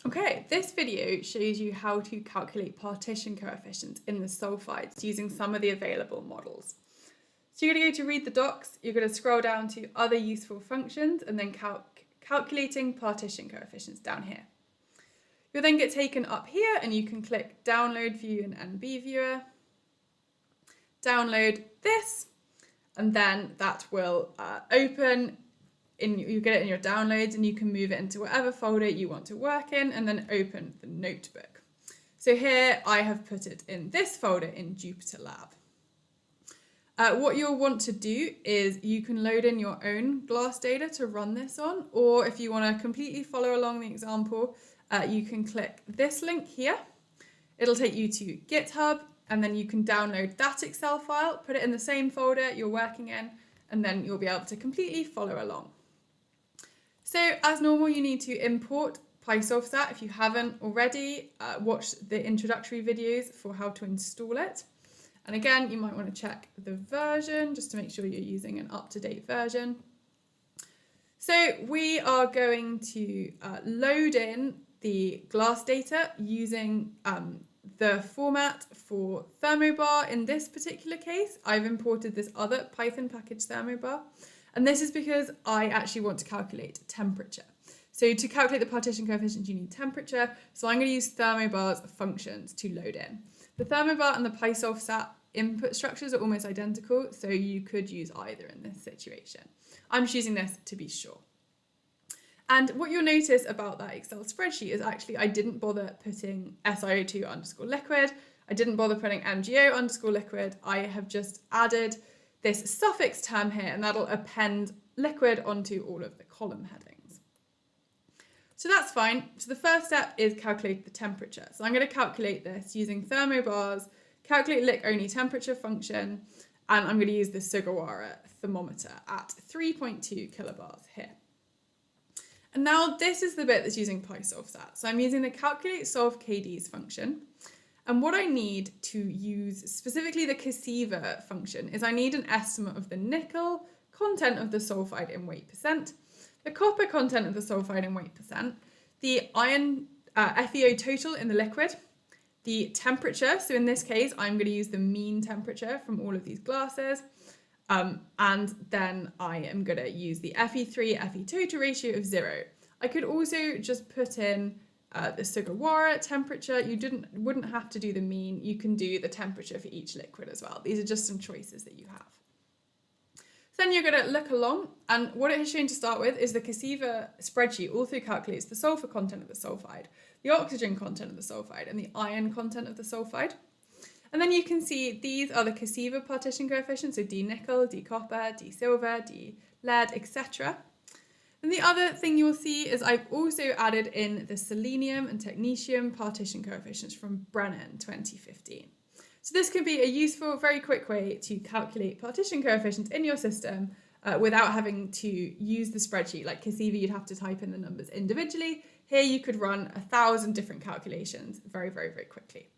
Okay, this video shows you how to calculate partition coefficients in the sulfides using some of the available models. So you're going to go to read the docs, you're going to scroll down to other useful functions and then calculating partition coefficients down here. You'll then get taken up here and you can click download view in NB viewer, download this, and then that will open. You get it in your downloads and you can move it into whatever folder you want to work in and then open the notebook. So here I have put it in this folder in Jupyter Lab. What you'll want to do is you can load in your own glass data to run this on, or if you want to completely follow along the example, you can click this link here. It'll take you to GitHub and then you can download that Excel file, put it in the same folder you're working in, and then you'll be able to completely follow along. So as normal, you need to import PySolveSat if you haven't already. Watch the introductory videos for how to install it. And again, you might want to check the version just to make sure you're using an up-to-date version. So we are going to load in the glass data using the format for thermobar. In this particular case, I've imported this other Python package thermobar. And this is because I actually want to calculate temperature. So to calculate the partition coefficient, you need temperature. So I'm going to use thermobar's functions to load in. The thermobar and the PySolveSat input structures are almost identical, so you could use either in this situation. I'm just using this to be sure. And what you'll notice about that Excel spreadsheet is actually I didn't bother putting SiO2_liquid. I didn't bother putting MgO_liquid. I have just added this suffix term here, and that'll append liquid onto all of the column headings. So that's fine. So the first step is calculate the temperature. So I'm going to calculate this using thermobar's calculate lick only temperature function, and I'm going to use the Sugawara thermometer at 3.2 kilobars here. And now this is the bit that's using PySolveSat. So I'm using the calculate solve KDs function. And what I need to use, specifically the Kiseeva function, is I need an estimate of the nickel content of the sulfide in weight percent, the copper content of the sulfide in weight percent, the iron FeO total in the liquid, the temperature. So in this case, I'm going to use the mean temperature from all of these glasses. And then I am going to use the Fe3, Fe total ratio of 0. I could also just put in the Sugawara temperature. You wouldn't have to do the mean. You can do the temperature for each liquid as well. These are just some choices that you have. So then you're going to look along, and what it has shown to start with is the Kiseeva spreadsheet also calculates the sulfur content of the sulfide, the oxygen content of the sulfide, and the iron content of the sulfide. And then you can see these are the Kiseeva partition coefficients, so D nickel, D copper, D silver, D lead, etc. And the other thing you will see is I've also added in the selenium and technetium partition coefficients from Brenan 2015. So this can be a useful, very quick way to calculate partition coefficients in your system without having to use the spreadsheet. Like Kiseeva, you'd have to type in the numbers individually. Here you could run 1,000 different calculations very, very, very quickly.